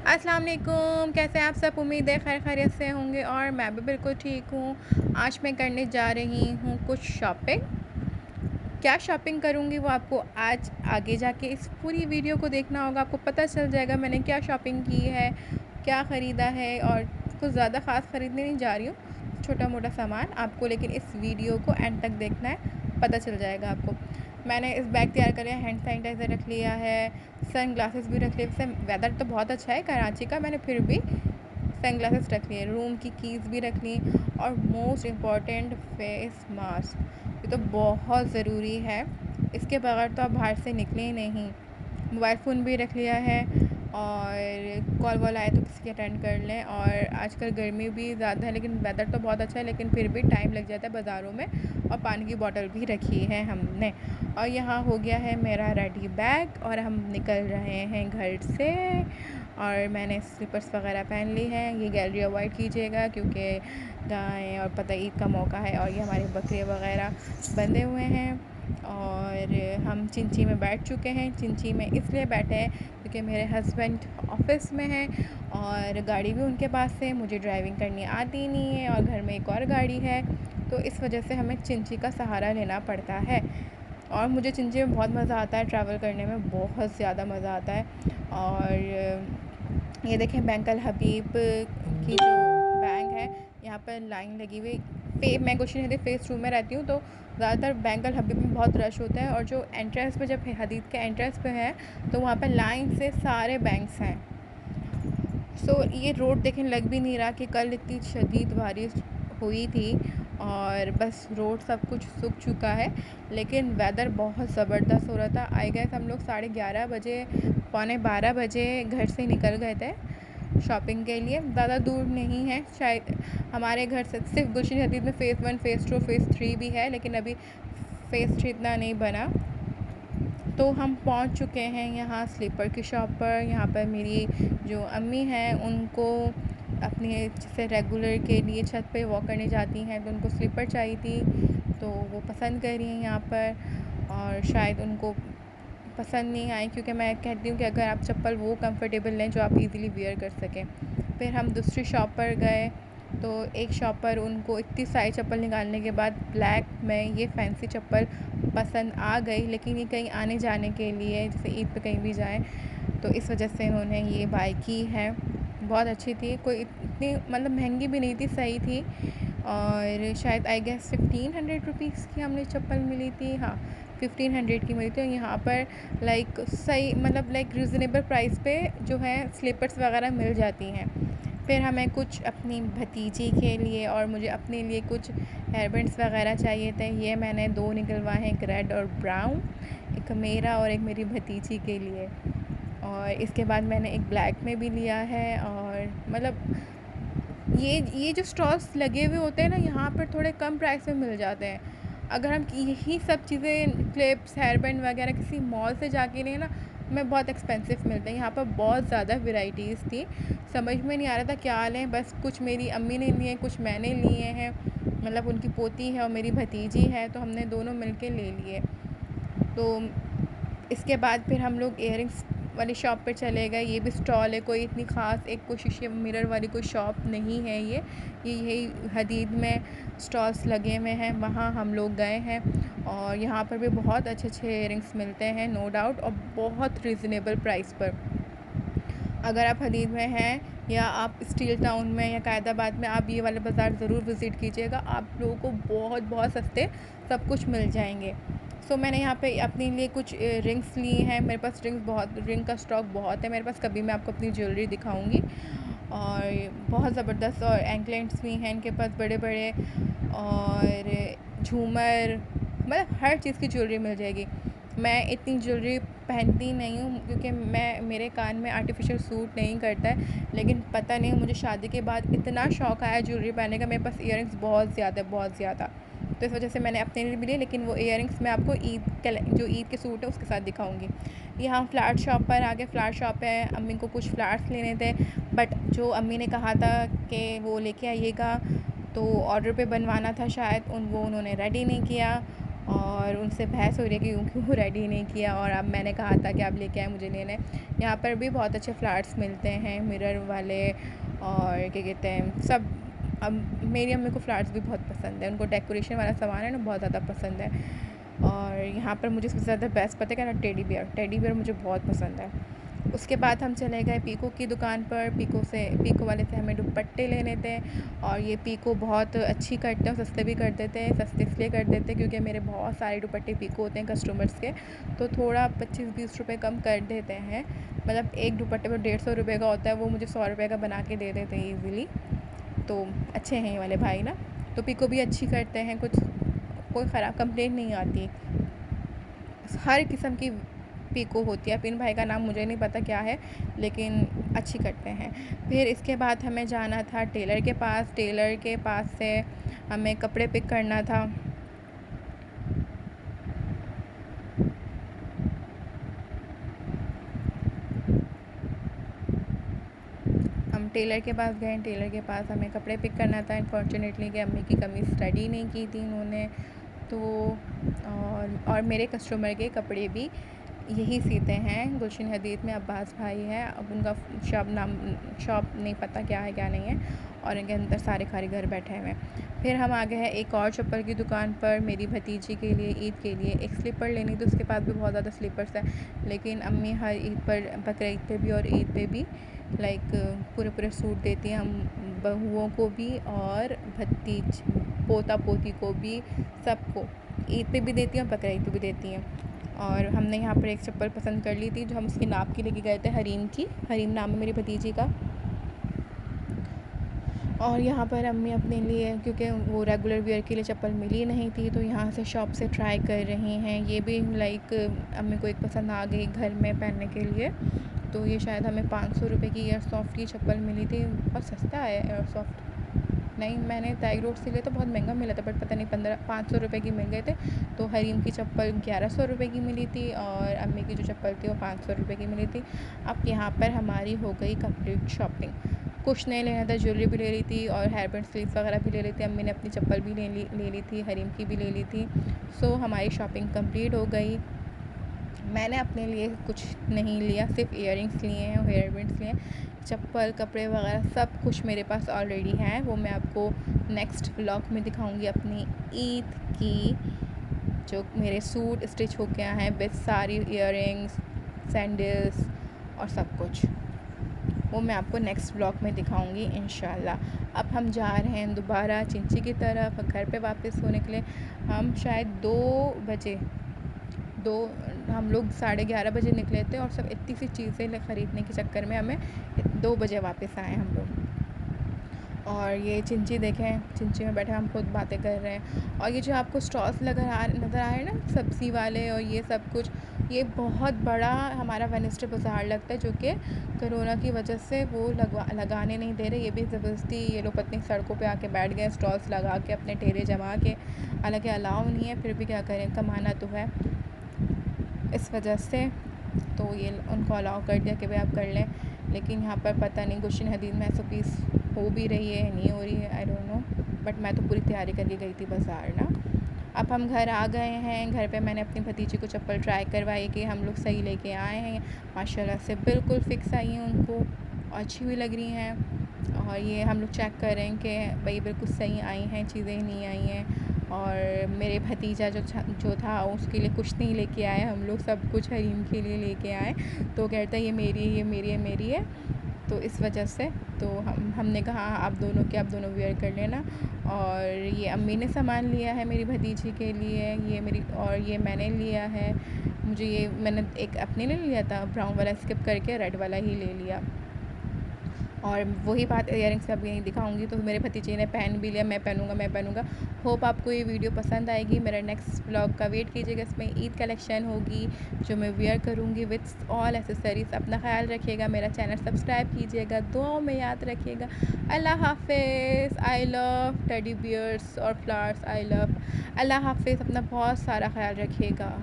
अस्सलाम वालेकुम, कैसे हैं आप सब। उम्मीद है खैर खैरियत से होंगे और मैं भी बिल्कुल ठीक हूँ। आज मैं करने जा रही हूँ कुछ शॉपिंग। क्या शॉपिंग करूँगी वो आपको आज आगे जाके इस पूरी वीडियो को देखना होगा। आपको पता चल जाएगा मैंने क्या शॉपिंग की है, क्या ख़रीदा है। और कुछ ज़्यादा ख़ास ख़रीदने नहीं जा रही हूँ, छोटा मोटा सामान आपको, लेकिन इस वीडियो को एंड तक देखना है, पता चल जाएगा आपको। मैंने इस बैग तैयार कर लिया, हैंड सैनिटाइज़र रख लिया है, सन ग्लासेस भी रख लिए। वैसे वेदर तो बहुत अच्छा है कराची का, मैंने फिर भी सन ग्लासेस रख लिए, रूम की कीज़ भी रख ली और मोस्ट इम्पॉर्टेंट फेस मास्क। ये तो बहुत ज़रूरी है, इसके बगैर तो आप बाहर से निकले ही नहीं। मोबाइल फ़ोन भी रख लिया है और कॉल वॉल आए तो किसी के अटेंड कर लें। और आजकल गर्मी भी ज़्यादा है, लेकिन वेदर तो बहुत अच्छा है, लेकिन फिर भी टाइम लग जाता है बाज़ारों में। और पानी की बोतल भी रखी है हमने। और यहाँ हो गया है मेरा रेडी बैग और हम निकल रहे हैं घर से। और मैंने स्लीपर्स वगैरह पहन ली हैं। ये गैलरी अवॉइड कीजिएगा क्योंकि गाय और पता ईद का मौका है और ये हमारे बकरे वगैरह बंधे हुए हैं। और हम चिंची में बैठ चुके हैं। चिंची में इसलिए बैठे हैं क्योंकि मेरे हस्बैंड ऑफिस में हैं और गाड़ी भी उनके पास है। मुझे ड्राइविंग करनी आती नहीं है और घर में एक और गाड़ी है, तो इस वजह से हमें चिंची का सहारा लेना पड़ता है। और मुझे चिंची में बहुत मज़ा आता है, ट्रैवल करने में बहुत ज़्यादा मज़ा आता है। और ये देखें बैंकल हबीब की जो बैंक है, यहाँ पर लाइन लगी हुई। मैं गुलशन हदीद फ़ेज़ 2 में रहती हूँ, तो ज़्यादातर बैंकल हबीब में बहुत रश होता है। और जो एंट्रेंस पे, जब हदीद के एंट्रेंस पे है, तो वहाँ पर लाइन से सारे बैंक्स हैं। ये रोड देखें, लग भी नहीं रहा कि कल इतनी शदीद बारिश हुई थी और बस रोड सब कुछ सूख चुका है। लेकिन वेदर बहुत ज़बरदस्त हो रहा था। आई गेस हम लोग 11:30 बजे, पौने 12 बजे घर से निकल गए थे शॉपिंग के लिए। ज़्यादा दूर नहीं है, शायद हमारे घर से सिर्फ गुलशन हदीद में फ़ेज़ 1, फ़ेज़ 2, फ़ेज़ 3 भी है, लेकिन अभी फ़ेज़ 3 इतना नहीं बना। तो हम पहुंच चुके हैं यहाँ स्लीपर की शॉप पर। यहाँ पर मेरी जो अम्मी हैं, उनको अपने जैसे रेगुलर के लिए छत पे वॉक करने जाती हैं, तो उनको स्लीपर चाहिए थी, तो वो पसंद कर रही हैं यहाँ पर। और शायद उनको पसंद नहीं आई, क्योंकि मैं कहती हूँ कि अगर आप चप्पल वो कंफर्टेबल लें जो आप इजीली वियर कर सकें। फिर हम दूसरी शॉप पर गए, तो एक शॉप पर उनको इतनी सारी चप्पल निकालने के बाद ब्लैक में ये फैंसी चप्पल पसंद आ गई। लेकिन ये कहीं आने जाने के लिए, जैसे ईद पे कहीं भी जाएं, तो इस वजह से इन्होंने ये बाय की है। बहुत अच्छी थी, कोई इतनी मतलब महंगी भी नहीं थी, सही थी। और शायद आई गेस 1500 रुपीज़ की हमने चप्पल मिली थी। हाँ, 1500 की मिली थी। और यहाँ पर लाइक सही, मतलब लाइक रिजनेबल प्राइस पे जो है स्लीपर्स वगैरह मिल जाती हैं। फिर हमें कुछ अपनी भतीजी के लिए और मुझे अपने लिए कुछ हेयर बैंड्स वगैरह चाहिए थे। ये मैंने 2 निकलवाए हैं, एक रेड और ब्राउन, एक मेरा और एक मेरी भतीजी के लिए। और इसके बाद मैंने एक ब्लैक में भी लिया है। और मतलब ये जो स्टॉल्स लगे हुए होते हैं ना, यहाँ पर थोड़े कम प्राइस में मिल जाते हैं। अगर हम यही सब चीज़ें, क्लिप्स, हेयर बैंड वगैरह किसी मॉल से जाके लें ना, हमें बहुत एक्सपेंसिव मिलते हैं। यहाँ पर बहुत ज़्यादा वेराइटीज़ थी, समझ में नहीं आ रहा था क्या लें। बस कुछ मेरी अम्मी ने लिए, कुछ मैंने लिए हैं, मतलब उनकी पोती है और मेरी भतीजी है, तो हमने दोनों मिलके ले लिए। तो इसके बाद फिर हम लोग इयररिंग्स वाली शॉप पे चले गए। ये भी स्टॉल है, कोई इतनी ख़ास एक कोई शीशे मिरर वाली कोई शॉप नहीं है। ये यही हदीद में स्टॉल्स लगे हुए हैं, वहाँ हम लोग गए हैं। और यहाँ पर भी बहुत अच्छे अच्छे इयररिंग्स मिलते हैं, नो डाउट, और बहुत रिजनेबल प्राइस पर। अगर आप हदीद में हैं या आप स्टील टाउन में या कायदाबाद में, आप ये वाला बाज़ार ज़रूर विज़िट कीजिएगा। आप लोगों को बहुत बहुत सस्ते सब कुछ मिल जाएंगे। मैंने यहाँ पे अपने लिए कुछ रिंग्स ली हैं। मेरे पास रिंग का स्टॉक बहुत है मेरे पास, कभी मैं आपको अपनी ज्वेलरी दिखाऊंगी। और बहुत ज़बरदस्त, और एंकलेट्स भी हैं इनके पास बड़े बड़े, और झूमर, मतलब हर चीज़ की ज्वेलरी मिल जाएगी। मैं इतनी ज्वेलरी पहनती नहीं हूँ क्योंकि मेरे कान में आर्टिफिशियल सूट नहीं करता है। लेकिन पता नहीं, मुझे शादी के बाद इतना शौक़ आया ज्वेलरी पहनने का। मेरे पास इयररिंग्स बहुत ज़्यादा, तो इस वजह से मैंने अपने लिए भी लिए। लेकिन वो इयररिंग्स मैं आपको जो ईद के सूट है उसके साथ दिखाऊंगी। यहाँ फ्लावर शॉप पर आगे, फ्लावर शॉप है, अम्मी को कुछ फ्लावर्स लेने थे, बट जो अम्मी ने कहा था कि वो लेके आइएगा, तो ऑर्डर पे बनवाना था शायद, वो उन्होंने रेडी नहीं किया। और उनसे बहस हो रही है कि क्यों रेडी नहीं किया, और अब मैंने कहा था कि आप लेके आए, मुझे लेना है। यहाँ पर भी बहुत अच्छे फ्लावर्स मिलते हैं, मिरर वाले, और क्या कहते हैं सब। अब मेरी अम्मी को फ्लावर्स भी बहुत पसंद है, उनको डेकोरेशन वाला सामान है ना बहुत ज़्यादा पसंद है। और यहाँ पर मुझे सबसे ज़्यादा बेस्ट पता है क्या, टेडी बियर मुझे बहुत पसंद है। उसके बाद हम चले गए पीको की दुकान पर। पीको वाले से हमें दुपट्टे लेने थे, और ये पीको बहुत अच्छी करते हैं, सस्ते भी कर देते हैं। सस्ते इसलिए कर देते हैं क्योंकि मेरे बहुत सारे दुपट्टे पीको होते हैं कस्टमर्स के, तो थोड़ा 25-20 रुपये कम कर देते हैं। मतलब एक दुपट्टे पर 150 रुपये का होता है, वो मुझे 100 रुपये का बना के दे देते हैं ईज़िली। तो अच्छे हैं ये वाले भाई ना। तो पीको भी अच्छी करते हैं, कुछ कोई ख़राब कंप्लेंट नहीं आती। हर किस्म की पीको होती है। पिन भाई का नाम मुझे नहीं पता क्या है, लेकिन अच्छी करते हैं। फिर इसके बाद हमें जाना था टेलर के पास। टेलर के पास से हमें कपड़े पिक करना था। हम टेलर के पास गए। टेलर के पास हमें कपड़े पिक करना था। अनफॉर्चुनेटली कि अम्मी की कमीज़ स्टडी नहीं की थी उन्होंने, तो और मेरे कस्टमर के कपड़े भी यही सीते हैं गुलशन हदीद में। अब्बास भाई है, अब उनका शॉप नहीं पता क्या है क्या नहीं है, और इनके अंदर सारे कारीगर बैठे हुए हैं। फिर हम आ गए हैं एक और चप्पल की दुकान पर। मेरी भतीजी के लिए ईद के लिए एक स्लीपर लेनी थी, उसके पास भी बहुत ज़्यादा स्लीपर्स हैं, लेकिन अम्मी हर ईद पर, बकरीद पे भी और ईद पे भी लाइक पूरे सूट देती हैं, हम बहुओं को भी और पोता पोती को भी, सबको ईद पे भी देती हैं और बकरीद पे भी देती हैं। और हमने यहाँ पर एक चप्पल पसंद कर ली थी, जो हम उसके नाप की लेके गए थे, हरीम नाम है मेरी भतीजी का। और यहाँ पर अम्मी अपने लिए, क्योंकि वो रेगुलर वियर के लिए चप्पल मिली नहीं थी, तो यहाँ से शॉप से ट्राई कर रही हैं। ये भी लाइक अम्मी को एक पसंद आ गई घर में पहनने के लिए। तो ये शायद हमें 500 रुपये की एयर सॉफ्ट की चप्पल मिली थी। बहुत सस्ता है एयर सॉफ्ट। नहीं, मैंने टाइग रोड से लिया तो बहुत महंगा मिला था, बट पता नहीं 500 रुपये की मिल गए थे। तो हरीम की चप्पल 1100 रुपये की मिली थी, और अम्मी की जो चप्पल थी वो 500 रुपये की मिली थी। अब यहाँ पर हमारी हो गई कंप्लीट शॉपिंग। कुछ नहीं लेना था, ज्वेलरी भी ले ली थी और हेयर बैंड स्लीव्स वगैरह भी ले ली थी। अम्मी ने अपनी चप्पल भी ले ली थी, हरीम की भी ले ली थी। सो हमारी शॉपिंग कंप्लीट हो गई। मैंने अपने लिए कुछ नहीं लिया, सिर्फ इयररिंग्स लिए हैं और हेयर बैंड्स लिए हैं। चप्पल, कपड़े वगैरह सब कुछ मेरे पास ऑलरेडी हैं, वो मैं आपको नेक्स्ट व्लॉग में दिखाऊंगी। अपनी ईद की जो मेरे सूट स्टिच होके आए हैं विद सारी इयररिंग्स, सैंडल्स और सब कुछ, वो मैं आपको नेक्स्ट व्लॉग में दिखाऊंगी इंशाल्लाह। अब हम जा रहे हैं दोबारा चिंची की तरफ, घर पे वापस होने के लिए। हम शायद 2 बजे, हम लोग 11:30 बजे निकले थे, और सब इतनी सी चीज़ें ख़रीदने के चक्कर में हमें 2 बजे वापस आए हम लोग। और ये चिंची देखें, चिंची में बैठे हम खुद बातें कर रहे हैं। और ये जो आपको स्टॉल्स नज़र आ रहे हैं ना, सब्ज़ी वाले और ये सब कुछ, ये बहुत बड़ा हमारा वेडनेसडे बाज़ार लगता है, जो कि कोरोना की वजह से वो लगाने नहीं दे रहे। ये भी ज़बरदस्ती ये लोग पत्नी सड़कों पे आके बैठ गए, स्टॉल्स लगा के अपने ठेले जमा के। हालांकि अलाउ नहीं है, फिर भी क्या करें, कमाना तो है इस वजह से। तो ये उनको अलाउ कर दिया कि भाई आप कर लें। लेकिन यहाँ पर पता नहीं गुलशन हदीद में SOPs हो भी रही है नहीं हो रही है, आई डोंट नो, बट मैं तो पूरी तैयारी करके गई थी बाज़ार ना। अब हम घर आ गए हैं। घर पे मैंने अपनी भतीजी को चप्पल ट्राई करवाई कि हम लोग सही लेके आए हैं। माशाल्लाह से बिल्कुल फ़िक्स आई हैं उनको, अच्छी भी लग रही हैं। और ये हम लोग चेक कर रहे हैं कि भाई बिल्कुल सही आई हैं, चीज़ें नहीं आई हैं। और मेरे भतीजा जो था उसके लिए कुछ नहीं लेके आए, हम लोग सब कुछ हरीम के लिए लेके आए। तो कहता है ये मेरी है, ये मेरी है, मेरी है। तो इस वजह से तो हमने कहा आप दोनों वेयर कर लेना। और ये अम्मी ने सामान लिया है मेरी भतीजी के लिए, ये मेरी, और ये मैंने लिया है। मैंने एक अपने लिए लिया था, ब्राउन वाला स्किप करके रेड वाला ही ले लिया। और वही बात इयररिंग्स में अभी नहीं दिखाऊंगी। तो मेरे भतीजे ने पहन भी लिया, मैं पहनूंगा। होप आपको ये वीडियो पसंद आएगी। मेरा नेक्स्ट ब्लॉग का वेट कीजिएगा, इसमें ईद कलेक्शन होगी जो मैं वेयर करूँगी विथ ऑल एसेसरीज़। अपना ख्याल रखिएगा, मेरा चैनल सब्सक्राइब कीजिएगा, दुआओं में याद रखिएगा। अल्लाह हाफिज़। आई लव टेडी बियर्स और फ्लावर्स, आई लव। अल्लाह हाफिज़। अपना बहुत सारा ख्याल रखिएगा।